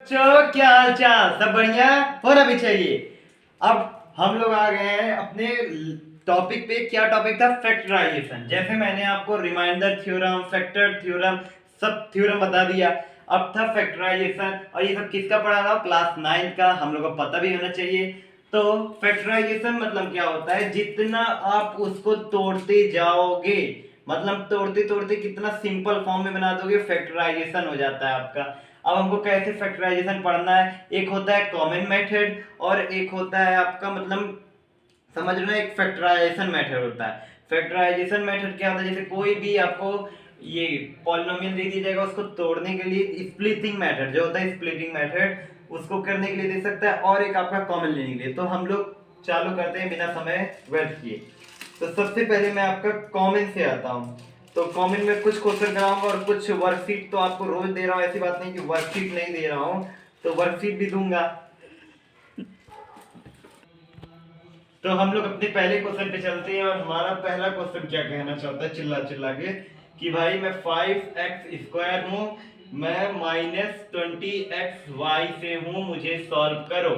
क्या हाल चाल, सब बढ़िया होना भी चाहिए। अब हम लोग आ गए हैं अपने टॉपिक पे। क्या टॉपिक था? फैक्टराइजेशन। जैसे मैंने आपको रिमाइंडर थ्योरम, फैक्टर थ्योरम, सब थ्योरम बता दिया। अब था फैक्टराइजेशन, और ये सब किसका पढ़ा था? क्लास 9 का। हम लोग को पता भी होना चाहिए। तो फैक्टराइजेशन मतलब क्या होता है? जितना आप उसको तोड़ते जाओगे, मतलब तोड़ते तोड़ते कितना सिंपल फॉर्म में बना दोगे, फैक्टराइजेशन हो जाता है आपका। अब हमको कैसे फैक्टराइजेशन पढ़ना है? एक होता है कॉमन मेथड, और एक होता है आपका मतलब समझ रहे हो, एक फैक्टराइजेशन मेथड होता है। फैक्टराइजेशन मेथड क्या होता है? जैसे कोई भी आपको ये पॉलिनोमियल दे दिया जाएगा, उसको तोड़ने के लिए स्प्लिटिंग मेथड जो होता है, स्प्लिटिंग मेथड उसको करने के लिए दे सकता है, और एक आपका कॉमन लेने के लिए। तो हम लोग चालू करते हैं बिना समय व्यर्थ किए। तो सबसे पहले मैं आपका कॉमन से आता हूँ। तो कॉमन में कुछ क्वेश्चन कराऊंगा और कुछ वर्कशीट तो आपको रोज दे रहा हूँ, ऐसी बात नहीं कि वर्कशीट नहीं दे रहा हूँ, तो वर्कशीट भी दूंगा। तो हम लोग अपने पहले क्वेश्चन पे चलते हैं, और हमारा पहला क्वेश्चन क्या कहना चाहता है चिल्ला चिल्ला के कि भाई मैं 5x² हूँ, मैं -20xy से हूँ, मुझे सॉल्व करो।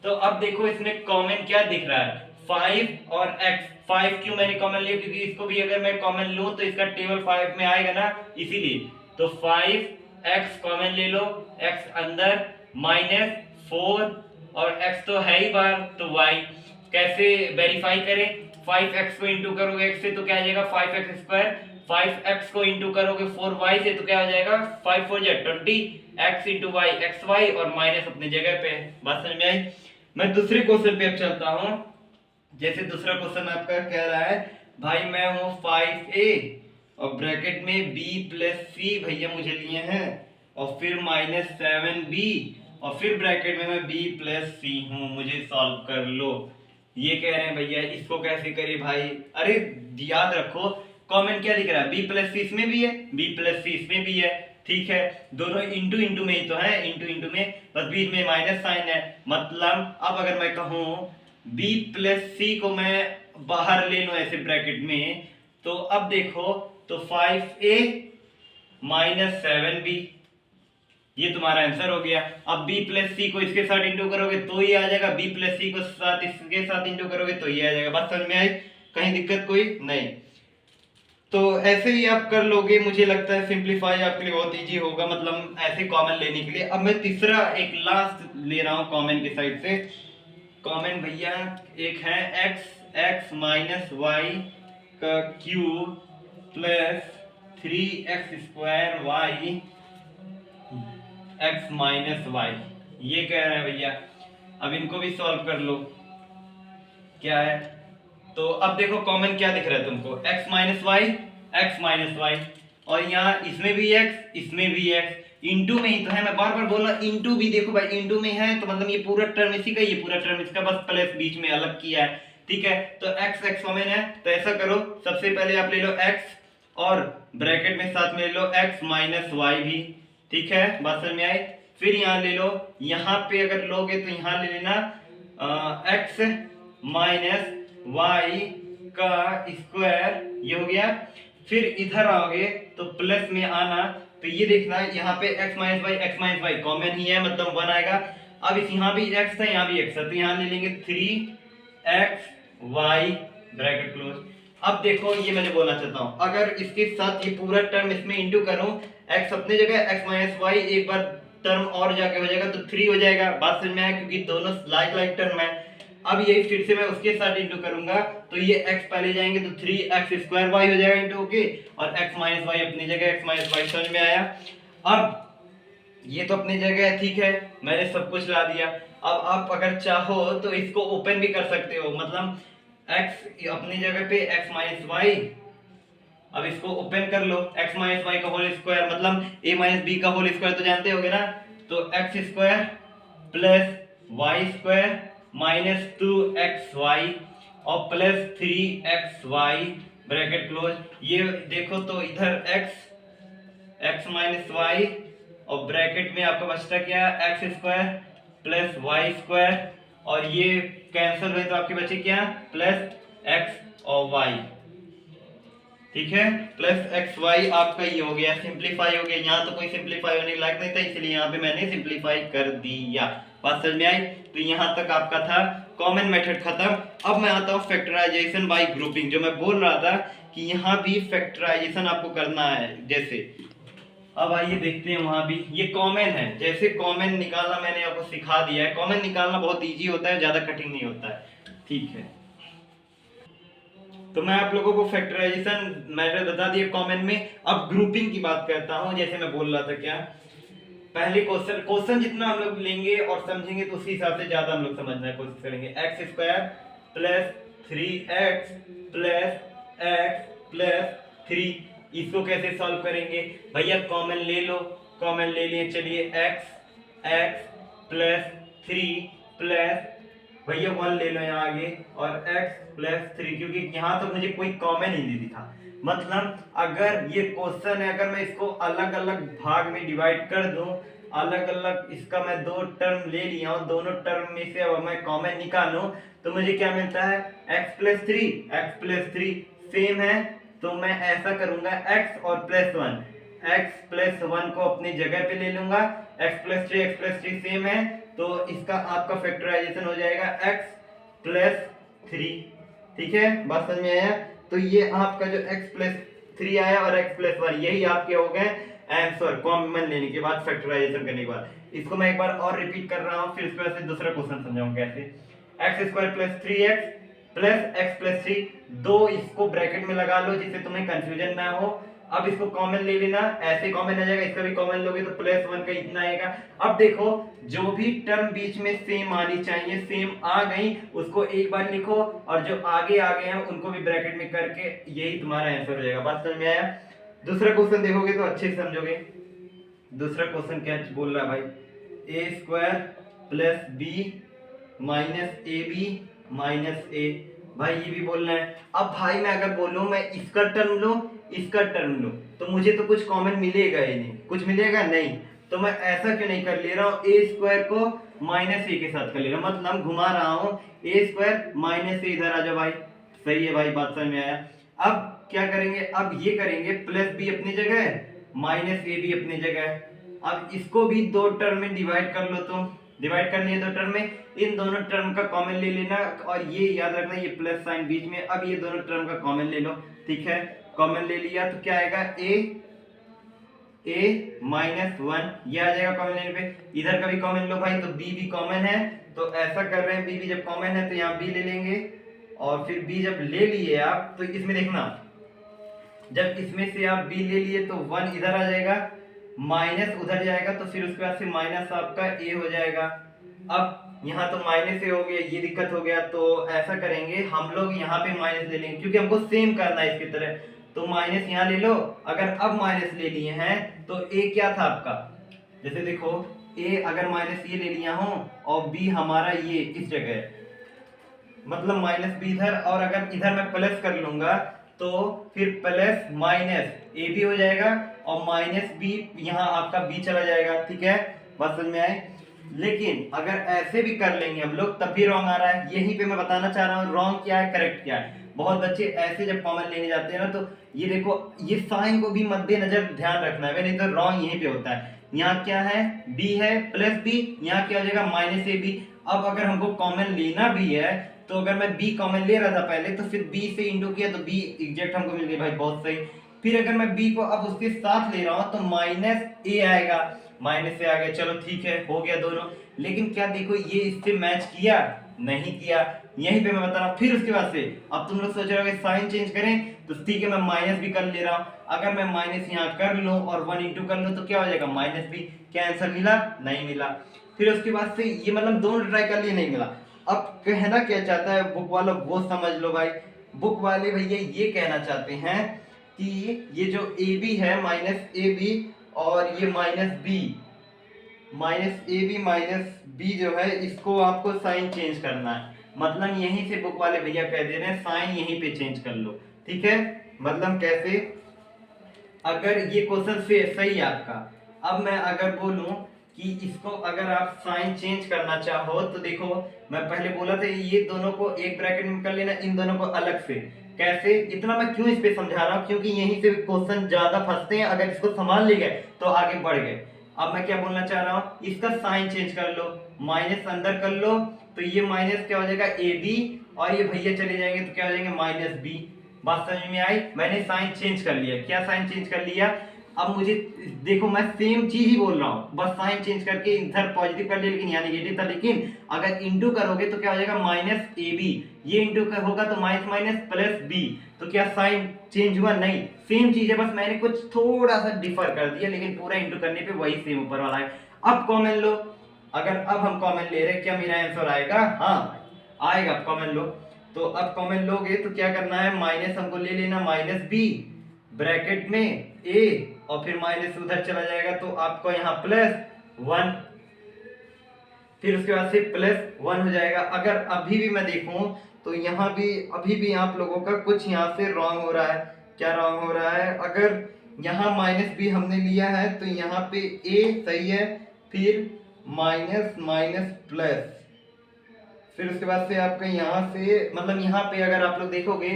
तो अब देखो इसमें कॉमन क्या दिख रहा है? 5 और x। 5 क्यों मैंने कॉमन लिया? क्योंकि इसको भी अगर मैं कॉमन लूं तो इसका टेबल 5 में आएगा ना, इसीलिए। तो 5x कॉमन ले लो, x अंदर, -4, और x तो है ही बाहर, तो y। कैसे वेरीफाई करें? 5x को इंटू करोगे x से तो क्या आ जाएगा? 5x²। 5x को इंटू करोगे 4y से तो क्या हो जाएगा? 5 4 20, x इंटू वाई xy, और माइनस अपनी जगह पे। बात समझ में आई? मैं दूसरे क्वेश्चन पे अब चलता हूं। जैसे दूसरा क्वेश्चन आपका कह रहा है भाई मैं हूं 5a, और ब्रैकेट में b प्लस सी भैया मुझे लिए हैं, और फिर -7b, और फिर ब्रैकेट में मैं b प्लस सी हूं, मुझे सॉल्व कर लो। ये कह रहे हैं भैया इसको कैसे करें भाई? अरे याद रखो, कॉमन क्या दिख रहा है? b प्लस सी इसमें भी है, b प्लस सी इसमें भी है, ठीक है। दोनों इंटू इंटू में ही तो है, इंटू इंटू में, बस बीच में माइनस साइन है। मतलब अब अगर मैं कहूं b प्लस सी को मैं बाहर ले लूं ऐसे ब्रैकेट में, तो अब देखो, तो 5a -7b, ये तुम्हारा आंसर हो गया। अब b प्लस सी को इसके साथ इंटू करोगे तो ये आ जाएगा, b प्लस सी को साथ इसके साथ इंटू करोगे तो ये आ जाएगा। बात समझ में आई? कहीं दिक्कत कोई नहीं? तो ऐसे ही आप कर लोगे, मुझे लगता है सिंपलीफाई आपके लिए बहुत इजी होगा, मतलब ऐसे कॉमन लेने के लिए। अब मैं तीसरा एक लास्ट ले रहा हूं कॉमन की साइड से। कॉमन भैया एक है x माइनस वाई का cube plus 3x² y x minus y, ये कह रहे हैं भैया। अब इनको भी सॉल्व कर लो। क्या है? तो अब देखो कॉमन क्या दिख रहा है तुमको? x minus y, x minus y, और यहाँ इसमें भी x, इसमें भी x, इंटू में ही तो है। मैं बार बार बोल रहा इंटू भी, देखो भाई इंटू में है तो मतलब ये पूरा टर्म इसी का, ये पूरा टर्म इसका, बस प्लस बीच में अलग किया है, ठीक है। तो x x कॉमन है, तो ऐसा करो सबसे पहले आप ले लो x, और ब्रैकेट में साथ में ले लो x माइनस वाई भी, ठीक है। बात समझ में आई? फिर यहाँ ले लो, यहाँ पे अगर लोगे तो यहाँ ले लेना x माइनस वाई का स्क्वायर, ये हो गया। फिर इधर आओगे तो प्लस में आना, तो ये देखना यहाँ पे x माइनस वाई कॉमन ही है, मतलब 1 आएगा। अब इस यहाँ भी x था, यहाँ भी x था, तो यहाँ ले लेंगे 3xy ब्रैकेट क्लोज। अब देखो ये मैंने बोलना चाहता हूँ, अगर इसके साथ ये पूरा टर्म इसमें इंटू करूं, x अपनी जगह, x माइनस वाई एक बार टर्म और जाके हो जाएगा तो 3 हो जाएगा। बात समझ में आया? क्योंकि दोनों लाइक लाइक टर्म है। अब यही फिर से मैं उसके साथ इंटू करूंगा, तो ये x पहले जाएंगे तो 3x² y हो जाएगा इंटू के, और x माइनस वाई अपनी जगह, x माइनस वाई समझ में आया? अब ये तो अपनी जगह है, ठीक है, मैंने सब कुछ ला दिया। अब आप अगर चाहो तो इसको ओपन भी कर सकते हो, मतलब x अपनी जगह पे x माइनस वाई, अब इसको ओपन कर लो, x माइनस वाई का होल स्क्वायर, मतलब a माइनस बी का होल स्क्वायर तो जानते होगे ना, तो x² plus y² minus 2xy और प्लस 3xy ब्रैकेट क्लोज। ये देखो तो इधर x माइनस वाई, और ब्रैकेट में आपका बचता क्या? x² प्लस y², और ये कैंसिल हुए तो आपके बचे क्या? प्लस x और y, ठीक है, प्लस एक्स वाई आपका ये हो गया, सिंप्लीफाई हो गया। यहाँ तो कोई सिंप्लीफाई होने लायक नहीं था, इसलिए यहाँ पे मैंने सिंप्लीफाई कर दिया। बात समझ में आई? तो यहाँ तक आपका था कॉमन मेथड खत्म। अब मैं आता हूँ फैक्टराइजेशन बाय ग्रुपिंग, जो मैं बोल रहा था कि यहाँ भी फैक्टराइजेशन आपको करना है। जैसे अब आइए देखते हैं, वहां भी ये कॉमन है, जैसे कॉमन निकालना मैंने आपको सिखा दिया है। कॉमन निकालना बहुत इजी होता है, ज्यादा कठिन नहीं होता है, ठीक है। तो मैं आप लोगों को फैक्टराइजेशन मेथड बता दिया कॉमन में। अब ग्रुपिंग की बात करता हूं। जैसे मैं बोल रहा था, क्या पहले क्वेश्चन जितना हम लोग लेंगे और समझेंगे तो उसी हिसाब से ज्यादा हम लोग समझने की कोशिश करेंगे। X square plus 3x plus x plus 3, इसको कैसे सॉल्व करेंगे भैया? कॉमन ले लो, कॉमन ले लिए, चलिए एक्स प्लस 3 प्लस भैया 1 ले लो यहाँ आगे, और x प्लस 3, क्योंकि यहाँ तो मुझे कोई कॉमन ही नहीं दिखा। मतलब अगर ये क्वेश्चन है, अगर मैं इसको अलग अलग भाग में डिवाइड कर दूं, अलग अलग इसका मैं 2 टर्म ले लिया हूं, दोनों टर्म में से अब मैं कॉमन निकालूं तो मुझे क्या मिलता है? x प्लस 3 सेम है, तो मैं ऐसा करूंगा x और प्लस 1, x प्लस 1 को अपनी जगह पे ले लूंगा, x प्लस 3 सेम है, तो इसका आपका फैक्टराइजेशन हो जाएगा x प्लस 3। ठीक है, बात समझ में आया? तो ये आपका जो x प्लस 3 आया और x प्लस 1, यही आपके हो गए आंसर कॉमन लेने के बाद, फैक्टराइजेशन करने के बाद। इसको मैं एक बार और रिपीट कर रहा हूँ, फिर उसके बाद से दूसरा क्वेश्चन समझाऊंगा कैसे। X square plus 3x plus x plus 3, दो इसको ब्रैकेट में लगा लो जिससे तुम्हें कंफ्यूजन ना हो। अब इसको कॉमन ले लेना, ऐसे कॉमन आ जाएगा, इसका भी कॉमन लोगे तो प्लस 1 का इतना आएगा। अब देखो, जो भी टर्म बीच में सेम आनी चाहिए, सेम आ गई, उसको एक बार लिखो, और जो आगे आ गए हैं उनको भी ब्रैकेट में करके, यही तुम्हारा आंसर हो जाएगा। बात समझ में आया? दूसरा क्वेश्चन देखोगे तो अच्छे से समझोगे। दूसरा क्वेश्चन क्या बोल रहा है भाई? A square plus b minus a b minus a, भाई ये भी बोलना है। अब भाई मैं अगर बोलूं मैं इसका टर्म लूं, इसका टर्म लूं, तो मुझे तो कुछ कॉमन मिलेगा ही नहीं, कुछ मिलेगा नहीं, तो मैं ऐसा क्यों नहीं कर ले रहा हूं? ए स्क्वायर को माइनस ए के साथ कर ले रहा हूं, मतलब घुमा रहा हूं, ए स्क्वायर माइनस ए इधर आ जाओ भाई। सही है भाई, बात समझ में आया? अब क्या करेंगे? अब ये करेंगे, प्लस बी अपनी जगह, माइनस ए भी अपनी जगह। अब इसको भी दो टर्म में डिवाइड कर लो, तो डिवाइड करनी है दो टर्म में, इन दोनों टर्म का कॉमन ले लेना, और ये याद रखना ये प्लस साइन बीच में। अब ये दोनों टर्म का कॉमन ले लो, ठीक है, कॉमन ले लिया तो क्या आएगा? ए माइनस 1, ये आ जाएगा कॉमन लेने पे। इधर का भी कॉमन लो भाई, तो बी भी कॉमन है, तो ऐसा कर रहे हैं, बी भी जब कॉमन है तो यहाँ बी ले लेंगे, और फिर बी जब ले लिए आप, तो इसमें देखना, जब इसमें से आप बी ले लिए तो 1 इधर आ जाएगा, माइनस उधर जाएगा, तो फिर उसके बाद से माइनस आपका ए हो जाएगा। अब यहाँ तो माइनस ए हो गया, ये दिक्कत हो गया, तो ऐसा करेंगे हम लोग यहाँ पे माइनस ले लेंगे, क्योंकि हमको सेम करना है इसकी तरह, तो माइनस यहाँ ले लो। अगर अब माइनस ले लिए हैं तो ए क्या था आपका? जैसे देखो, ए अगर माइनस ये ले लिया हो और बी हमारा ये इस जगह, मतलब माइनस बी इधर, और अगर इधर मैं प्लस कर लूंगा तो फिर प्लस माइनस ए भी हो जाएगा, और माइनस बी यहाँ आपका बी चला जाएगा। ठीक है, बात समझ में आए? लेकिन अगर ऐसे भी कर लेंगे हम लोग तब भी रॉन्ग आ रहा है। यहीं पे मैं बताना चाह रहा हूँ रॉन्ग क्या है, करेक्ट क्या है। बहुत बच्चे ऐसे जब कॉमन लेने जाते हैं ना, तो ये देखो, ये साइन को भी मद्देनजर ध्यान रखना है, नहीं तो रॉन्ग यहीं पे होता है। यहाँ क्या है? बी है प्लस बी, यहाँ क्या हो जाएगा? Minus a b. अब अगर हमको कॉमन लेना भी है, तो अगर मैं b कॉमन ले रहा था पहले, तो फिर b से इंटू किया तो b एग्जैक्ट हमको मिल गया भाई, बहुत सही। फिर अगर मैं b को अब उसके साथ ले रहा हूं तो माइनस a आएगा, माइनस से आ गया, चलो ठीक है, हो गया दोनों। लेकिन क्या देखो, ये इससे मैच किया? नहीं किया। यहीं पे मैं बता रहा हूँ। फिर उसके बाद से अब तुम लोग सोच रहे हो साइन चेंज करें, तो ठीक है, मैं माइनस भी कर ले रहा हूँ। अगर मैं माइनस यहाँ कर लूँ और 1 इंटू कर लूँ तो क्या हो जाएगा? Minus B. क्या आंसर मिला? नहीं मिला। फिर उसके बाद से ये मतलब दोनों ट्राई कर लिए, नहीं मिला। अब कहना क्या चाहता है बुक वाला, वो समझ लो भाई। बुक वाले भैया ये कहना चाहते हैं कि ये जो ए बी है, माइनस ए बी, और ये minus a b minus b जो है, इसको आपको साइन चेंज करना है। मतलब यहीं से बुक वाले भैया कह दे रहे हैं साइन यहीं पे चेंज कर लो। ठीक है, मतलब कैसे? अगर ये क्वेश्चन से सही है आपका, अब मैं अगर बोलूं कि इसको अगर आप साइन चेंज करना चाहो, तो देखो मैं पहले बोला था ये दोनों को एक ब्रैकेट में कर लेना, इन दोनों को अलग से, कैसे, इतना मैं क्यों इस पे समझा रहा हूँ, क्योंकि यहीं से क्वेश्चन ज्यादा फंसते हैं, अगर इसको संभाल ले गए तो आगे बढ़ गए। अब मैं क्या बोलना चाह रहा हूँ, इसका साइन चेंज कर लो, माइनस अंदर कर लो, तो ये माइनस क्या हो जाएगा ए बी, और ये भैया चले जाएंगे तो क्या हो जाएंगे माइनस बी। बात समझ में आई, मैंने साइन चेंज कर लिया। क्या साइन चेंज कर लिया, अब मुझे देखो मैं सेम चीज ही बोल रहा हूँ, बस साइन चेंज करके इधर पॉजिटिव कर लिया लेकिन यहाँ नेगेटिव था। लेकिन अगर इंटू करोगे तो क्या हो जाएगा माइनस ए बी, ये इंटू होगा तो माइनस माइनस प्लस बी, तो क्या साइन चेंज हुआ, नहीं, सेम चीज है, बस मैंने कुछ थोड़ा सा डिफर कर दिया, लेकिन पूरा इंटू करने पे वही सेम ऊपर वाला है। अब कॉमन लो, अगर अब हम कॉमन ले रहे हैं, क्या मेरा आंसर आएगा, हाँ आएगा, कॉमन लो। तो अब कॉमन लोगे तो क्या करना है, माइनस हमको ले लेना, माइनस बी ब्रैकेट में ए, और फिर माइनस उधर चला जाएगा तो आपको यहाँ प्लस वन, फिर उसके बाद से प्लस वन हो जाएगा। अगर अभी भी मैं देखूं तो यहाँ भी अभी भी आप लोगों का कुछ यहाँ से रॉन्ग हो रहा है। क्या रॉन्ग हो रहा है, अगर यहाँ माइनस बी हमने लिया है तो यहाँ पे ए सही है, फिर माइनस माइनस प्लस, फिर उसके बाद से आपका यहाँ से मतलब यहाँ पे अगर आप लोग देखोगे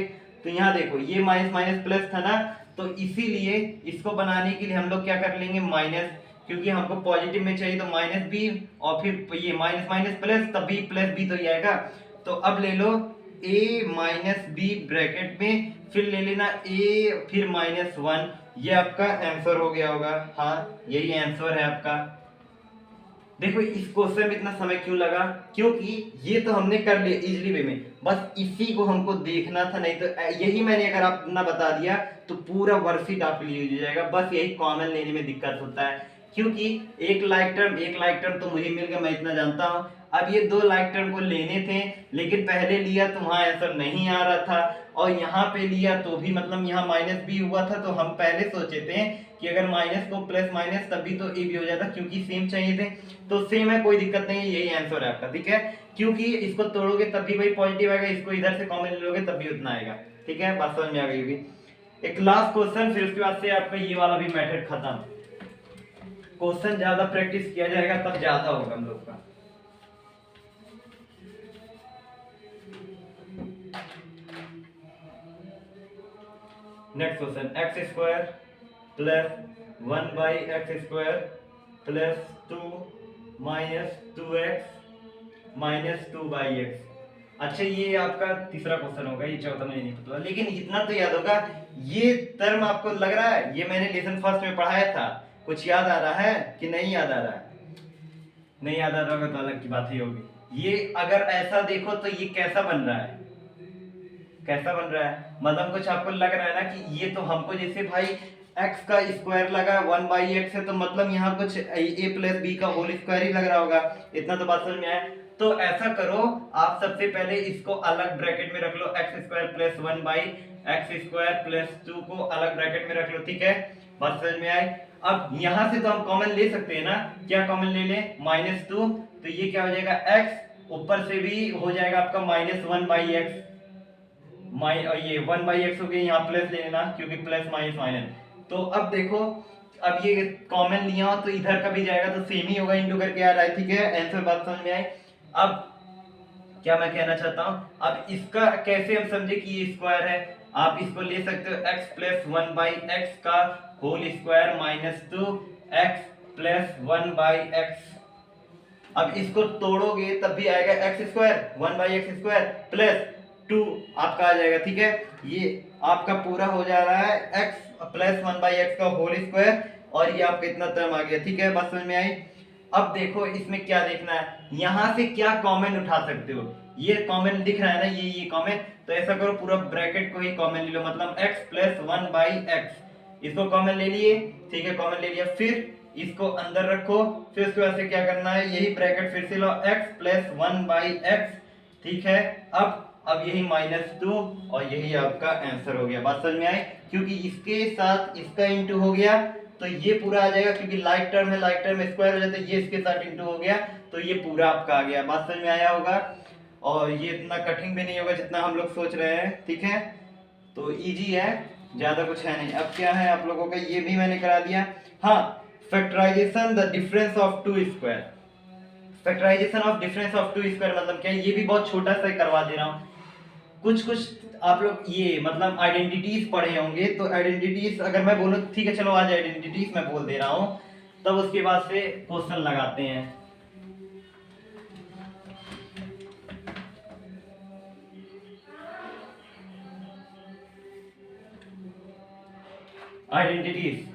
तो यहाँ देखो ये माइनस माइनस प्लस था ना, तो इसीलिए इसको बनाने के लिए हम लोग क्या कर लेंगे माइनस, क्योंकि हमको पॉजिटिव में चाहिए तो माइनस बी, और फिर ये माइनस माइनस प्लस, तब बी प्लस बी तो ये आएगा। तो अब ले लो a माइनस बी ब्रैकेट में, फिर ले लेना a फिर माइनस वन, ये आपका आंसर हो गया होगा। हाँ यही आंसर है आपका। देखो इस क्वेश्चन में इतना समय क्यों लगा, क्योंकि ये तो हमने कर लिया इजीली वे में, बस इसी को हमको देखना था, नहीं तो यही मैंने अगर आप ना बता दिया तो पूरा वर्कशीट आपके लिए हो जाएगा। बस यही कॉमन लेने में दिक्कत होता है, क्योंकि एक लाइक टर्म तो मुझे मिल गया, मैं इतना जानता हूँ। अब ये दो लाइक टर्म को लेने थे, लेकिन पहले लिया तो वहां आंसर नहीं आ रहा था, और यहाँ पे लिया तो भी मतलब यहाँ माइनस बी हुआ था, तो हम पहले सोचे थे कि अगर माइनस को प्लस माइनस तभी तो ए भी हो जाता, क्योंकि सेम चाहिए थे। तो सेम है, कोई दिक्कत नहीं है, यही आंसर है आपका, ठीक है। क्योंकि इसको तोड़ोगे तब भी वही पॉजिटिव आएगा, इसको इधर से कॉमन ले लोगे तब भी उतना आएगा, ठीक है। बात समझ में आ गई होगी। एक लास्ट क्वेश्चन, फिर उसके बाद से आपका ये वाला भी मेथड खत्म। क्वेश्चन ज्यादा प्रैक्टिस किया जाएगा तब ज्यादा होगा हम लोग का। Next question, x square plus one by x square plus to minus two x minus two by x. अच्छा ये आपका तीसरा क्वेश्चन होगा, ये चौथा मुझे नहीं पता, लेकिन इतना तो याद होगा, ये टर्म आपको लग रहा है ये मैंने लेसन फर्स्ट में पढ़ाया था, कुछ याद आ रहा है कि नहीं याद आ रहा है? नहीं याद आ रहा होगा तो अलग की बात ही होगी। ये अगर ऐसा देखो तो ये कैसा बन रहा है, कैसा बन रहा है, मतलब कुछ आपको लग रहा है ना कि ये तो हमको जैसे भाई x का स्क्वायर लगा वन बाई एक्स है, तो मतलब यहाँ कुछ a प्लस बी का होल स्क्वायर ही लग रहा होगा, इतना तो बात समझ में आया। तो ऐसा करो, आप सबसे पहले इसको अलग ब्रैकेट में रख लो, x square plus one by x square plus two को अलग ब्रैकेट में रख लो, ठीक है, बात समझ में आई। अब यहाँ से तो हम कॉमन ले सकते हैं ना, क्या कॉमन ले लें, माइनस टू, तो ये क्या हो जाएगा x, ऊपर से भी हो जाएगा आपका माइनस वन बाई एक्स, ये वन बाई एक्स हो गया, यहाँ प्लस ले लेना क्योंकि प्लस माइनस माइनस। तो अब देखो, अब ये कॉमन लिया हो तो इधर का भी जाएगा तो सेम ही होगा, इंटू करके आ रहा है, ठीक है, आंसर बात समझ में आई। अब क्या मैं कहना चाहता हूँ, अब इसका कैसे हम समझे कि ये स्क्वायर है, आप इसको ले सकते हो x plus one by x का whole square minus two x plus one by x. अब इसको तोड़ोगे तब भी आएगा x square one by x square plus two आपका आ जाएगा, ठीक है, ये आपका पूरा हो जा रहा है x plus one by x का होल स्क्वायर, और ये आपका इतना टर्म आ गया, ठीक है, बात समझ में आई। अब देखो इसमें क्या देखना है, यहाँ से क्या कॉमन उठा सकते हो, ये कॉमन दिख रहा है ना, ये कॉमन, तो ऐसा करो पूरा ब्रैकेट को ही कॉमन ले लो, मतलब x plus one by x, इसको कॉमन ले लिए, ठीक है, कॉमन ले लिया, फिर इसको अंदर रखो, फिर उसके बाद से क्या करना है, यही ब्रैकेट फिर से लो, x plus one by x, ठीक है। अब यही माइनस टू, और यही आपका आंसर हो गया, बात समझ में आई, क्योंकि इसके साथ इसका इंटू हो गया तो ये पूरा आ जाएगा, क्योंकि लाइक टर्म है, लाइक टर्म स्क्वायर हो जाता है, ये इसके साथ इंटू हो गया तो ये पूरा आपका आ गया, बात समझ में आया होगा। और ये इतना कठिन भी नहीं होगा जितना हम लोग सोच रहे हैं, ठीक है, तो इजी है, ज्यादा कुछ है नहीं। अब क्या है आप लोगों का, ये भी मैंने करा दिया। हाँ, factorisation the difference of two square, factorisation of difference of two square मतलब क्या है, ये भी बहुत छोटा सा करवा दे रहा हूँ। कुछ कुछ आप लोग ये मतलब आइडेंटिटीज पढ़े होंगे, तो आइडेंटिटीज अगर मैं बोलूँ ठीक है चलो आज आइडेंटिटीज मैं बोल दे रहा हूँ, तब उसके बाद से क्वेश्चन लगाते हैं। आइडेंटिटीज,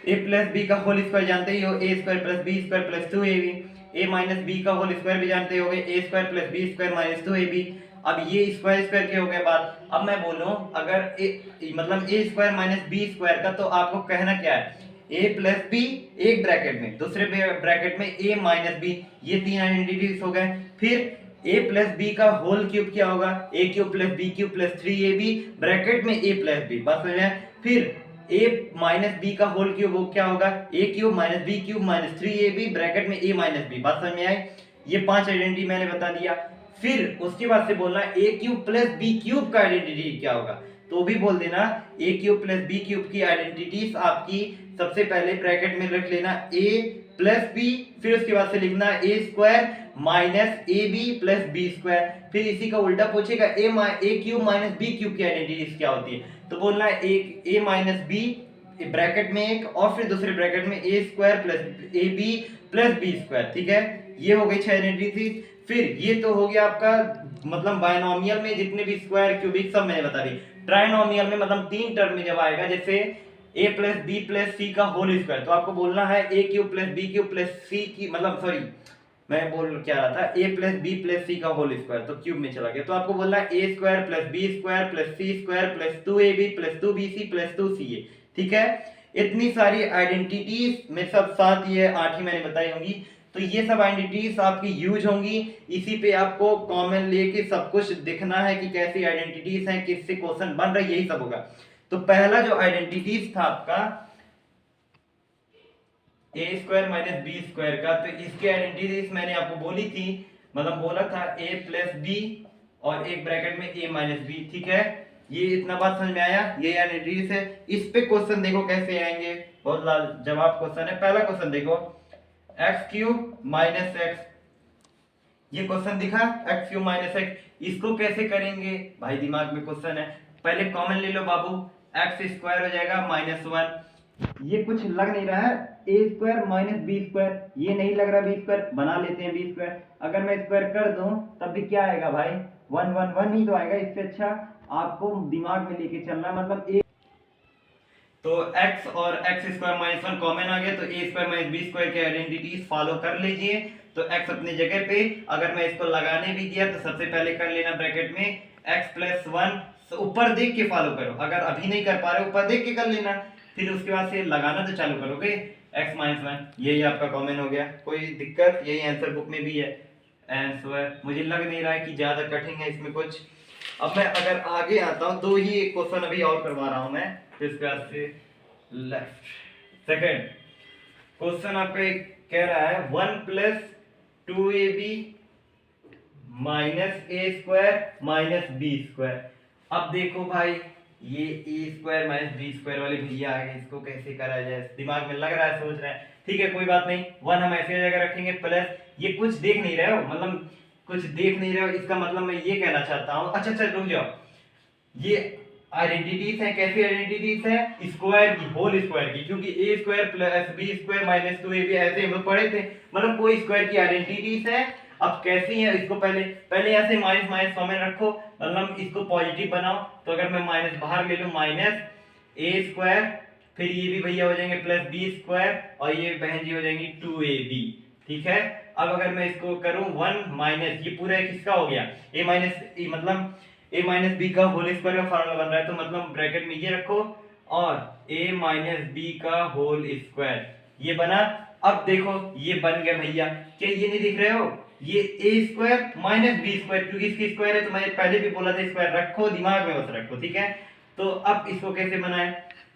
ए प्लस बी का होल स्क्वायर जानते ही हो, a square plus b square plus 2ab। A minus b का होल स्क्वायर भी जानते होगे, a square plus b square minus 2ab। अब ये स्क्वायर स्क्वायर के हो गए बात। अब मैं बोलूं अगर मतलब ए स्क्वायर माइनस बी स्क्वायर का, तो आपको कहना क्या है, ए प्लस बी एक ब्रैकेट में, दूसरे ब्रैकेट में ए माइनस बी, ये तीन आइडेंटिटीज हो गए। फिर ए प्लस बी का होल क्यूब क्या होगा, a cube plus b cube plus 3ab bracket में ए प्लस बी, बस समझ में। फिर a माइनस बी का होल क्यूब वो क्या होगा, a cube minus b cube minus 3ab bracket में a माइनस बी, बात समझ में आई। ये पांच आइडेंटिटी मैंने बता दिया। फिर उसके बाद से बोलना a cube plus b cube का आइडेंटिटी क्या होगा, तो भी बोल देना a cube plus b cube की आइडेंटिटीज आपकी सबसे पहले ब्रैकेट में रख लेना a प्लस बी, फिर उसके बाद से लिखना a square minus a b plus b square. फिर इसी का उल्टा पूछेगा a cube minus b cube की आइडेंटिटीज क्या होती है, तो बोलना है ए माइनस बी ब्रैकेट में एक, और फिर दूसरे ब्रैकेट में a square plus a b plus b square. ठीक है, ये हो गई 6 आइडेंटिटीज। फिर ये तो हो गया आपका मतलब बायनोमियल में जितने भी स्क्वायर क्यूबिक सब मैंने बता दी। ट्राइनोमियल में मतलब तीन टर्म में जब आएगा, जैसे a plus b plus c का होल स्क्वायर, तो आपको बोलना है a cube plus b cube plus c की, मतलब सॉरी मैं बोल क्या रहा था, a plus b plus c का होल स्क्वायर, तो क्यूब में चला गया, तो आपको बोलना है a square plus b square plus c square plus 2ab plus 2bc plus 2ca। ठीक है, इतनी सारी आइडेंटिटीज में सब साथ ये 8 ही मैंने बताई होंगी, तो ये सब आइडेंटिटीज आपकी यूज होंगी। इसी पे आपको कॉमन लेके सब कुछ दिखना है कि कैसी आइडेंटिटीज हैं, किससे क्वेश्चन बन रहा है, यही सब होगा। तो पहला जो आइडेंटिटीज था आपका ए स्क्वायर माइनस बी स्क्वायर का, तो इसकी आइडेंटिटीज मैंने आपको बोली थी, मतलब बोला था ए प्लस बी और एक ब्रैकेट में ए माइनस बी। ठीक है, ये इतना बात समझ में आया, ये आइडेंटिटीज है। इस पे क्वेश्चन देखो कैसे आएंगे, बहुत लाजवाब क्वेश्चन है। पहला क्वेश्चन देखो, एक्स क्यूब माइनस एक्स, ये क्वेश्चन दिखा एक्स क्यूब माइनस एक्स, इसको कैसे करेंगे भाई, दिमाग में क्वेश्चन है। पहले कॉमन ले लो बाबू, एक्स स्क्वायर हो जाएगा माइनस 1, ये कुछ लग नहीं रहा है, ए स्क्वायर माइनस बी स्क्वायर, ये नहीं लग रहा बी स्क्वायर, बना लेते हैं बी स्क्वायर। अगर मैं स्क्वायर कर दूं तब भी क्या आएगा भाई, 1 1 1 ही तो आएगा। इससे अच्छा आपको दिमाग में लेके चलना, मतलब ए, तो x और x स्क्वायर माइनस 1 कॉमन आ गया, तो ए स्क्वायर माइनस बी स्क्वायर की आइडेंटिटीज फॉलो कर लीजिए। तो x अपनी जगह पे, अगर मैं इसको लगाने भी दिया तो सबसे पहले कर लेना ब्रैकेट में x प्लस 1, ऊपर देख के फॉलो करो, अगर अभी नहीं कर पा रहे ऊपर देख के कर लेना, फिर उसके बाद से लगाना तो चालू करोगे x माइनस 1, यही आपका कॉमन हो गया। कोई दिक्कत, यही आंसर बुक में भी है आंसर, मुझे लग नहीं रहा है कि ज्यादा कठिन है इसमें कुछ। अब मैं अगर आगे आता हूं, दो ही क्वेश्चन अभी और करवा रहा हूं मैं, फिर उसके बाद से लेफ्ट सेकंड क्वेश्चन आपका कह रहा है 1 प्लस 2ab माइनस ए स्क्वायर माइनस बी स्क्वायर। अब देखो भाई, ये ए स्क्वायर माइनस बी स्क्वायर वाले भैया आ गए, इसको कैसे करा जाए, दिमाग में लग रहा है, सोच रहे हैं। ठीक है, कोई बात नहीं, 1 हम ऐसे जगह रखेंगे प्लस, ये कुछ देख नहीं रहे हो, मतलब कुछ देख नहीं रहे हो, इसका मतलब मैं ये कहना चाहता हूँ। अच्छा अच्छा रुक जाओ, ये आइडेंटिटीज है, कैसी आइडेंटिटीज है, स्क्वायर की, होल स्क्वायर की, क्योंकि a square plus b square minus 2ab ऐसे हम लोग पढ़े थे, मतलब कोई स्क्वायर की आइडेंटिटीज है। अब कैसी है, इसको पहले ऐसे माइनस माइनस कॉमन रखो, मतलब इसको पॉजिटिव बनाओ, तो अगर मैं माइनस बाहर ले लूं, माइनस ए स्क्वायर, फिर ये भी भैया हो जाएंगे प्लस बी स्क्वायर, और ये बहन जी हो जाएंगी 2ab। ठीक है, अब अगर मैं इसको करूं 1 माइनस, ये पूरा किसका हो गया, ए माइनस, मतलब ए माइनस बी का होल स्क्वायर का फॉर्मूला बन रहा है, तो मतलब ब्रैकेट में ये रखो, और ए माइनस बी का होल स्क्वायर, ये बना। अब देखो ये बन गया भैया, क्या ये नहीं दिख रहे हो, ये ए स्क्वायर माइनस बी स्क्वायर, क्योंकि इसकी स्क्वायर है, तो मैंने पहले भी बोला था स्क्वायर रखो, दिमाग में बस रखो। ठीक है, तो अब इसको कैसे बनाए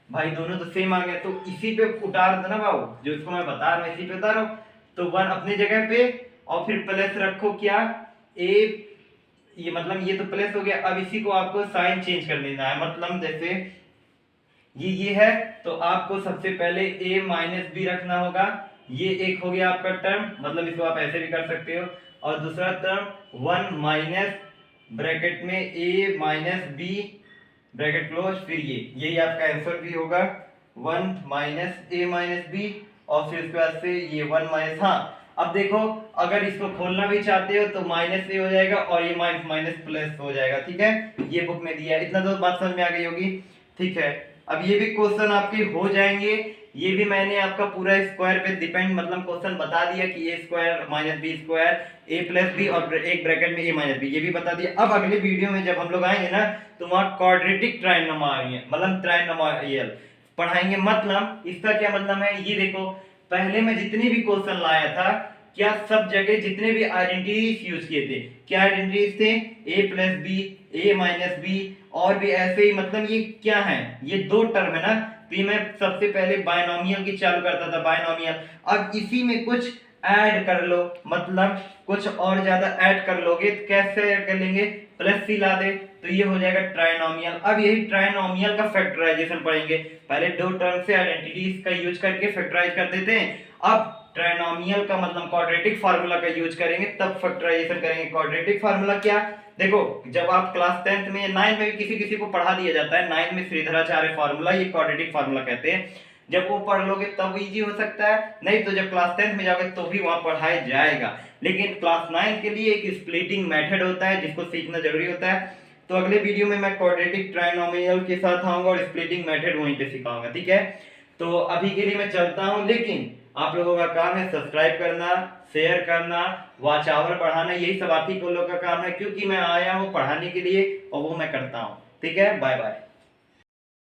भाई, दोनों तो सेम आ गए, तो इसी पे उतार दो ना बाबू, जो इसको मैं बता रहा हूँ इसी पे उतारो। तो 1 अपनी जगह पे, और फिर प्लस रखो क्या, ए, ये मतलब ये तो प्लस हो गया। अब इसी को आपको साइन चेंज कर देना है, मतलब जैसे ये है, तो आपको सबसे पहले a माइनस बी रखना होगा, ये एक हो गया आपका टर्म, मतलब इसको आप ऐसे भी कर सकते हो, और दूसरा टर्म 1 माइनस ब्रैकेट में a minus b bracket close, फिर ये यही आपका आंसर भी होगा 1 माइनस a माइनस बी, और फिर उसके बाद से ये 1 माइनस, हाँ अब देखो अगर इसको खोलना भी चाहते हो तो माइनस ए हो जाएगा और ये माइनस माइनस प्लस हो जाएगा, ठीक है। ये बुक में दिया है, इतना तो बात समझ में आ गई होगी, ठीक है। अब ये भी क्वेश्चन आपके हो जाएंगे, ये भी मैंने आपका पूरा स्क्वायर पे डिपेंड मतलब क्वेश्चन बता दिया कि ए स्क्वायर माइनस बी स्क्वायर ए प्लस बी और एक ब्रैकेट में ए माइनस बी, ये भी बता दिया। अब अगले वीडियो में जब हम लोग आएंगे ना तो वहाँ क्वाड्रेटिक ट्राइनोमियल मतलब ट्राइनोमियल पढ़ाएंगे। मतलब इसका क्या मतलब है, ये देखो पहले मैं जितने भी क्वेश्चन लाया था क्या सब जगह जितने भी आइडेंटिटीज यूज किए थे, क्या आइडेंटिटीज थे, ए प्लस बी ए माइनस बी, और भी ऐसे ही मतलब ये क्या है, ये दो टर्म है ना, तो ये मैं सबसे पहले बायनोमियल की चालू करता था बायनोमियल। अब इसी में कुछ ऐड कर लो, मतलब कुछ और ज्यादा ऐड कर लोगे तो कैसे ऐड कर लेंगे, प्लस सी ला दे तो ये हो जाएगा ट्राइनोमियल। अब यही ट्राइनोमियल का फैक्टराइजेशन पढ़ेंगे, पहले दो टर्म से आइडेंटिटीज का यूज करके फैक्टराइज कर देते हैं, अब ट्राइनोमियल का मतलब क्वाड्रेटिक फार्मूला का यूज करेंगे तब फैक्टराइजेशन करेंगे। क्वाड्रेटिक फार्मूला क्या, देखो जब आप क्लास 10th में या 9th में भी किसी किसी को पढ़ा दिया जाता है, 9th में श्रीधराचार्य फार्मूला, ये क्वाड्रेटिक फार्मूला कहते हैं, जब वो पढ़ लोगे तब इजी हो सकता है, नहीं तो जब क्लास 10th में जाओगे तो भी वहां पढ़ाया जाएगा। लेकिन क्लास 9th के लिए एक स्प्लिटिंग मेथड होता है जिसको सीखना जरूरी होता है, तो अगले वीडियो में मैं क्वाड्रेटिक ट्राइनोमियल के साथ आऊंगा और स्प्लिटिंग मेथड वहीं पे सिखाऊंगा, ठीक है। तो अभी के लिए मैं चलता हूं, लेकिन आप लोगों का काम है सब्सक्राइब करना, शेयर करना, वॉच आवर बढ़ाना, यही सब आप ही को लोगों का काम है, क्योंकि मैं आया हूं पढ़ाने के लिए और वो मैं करता हूं, ठीक है। Bye bye.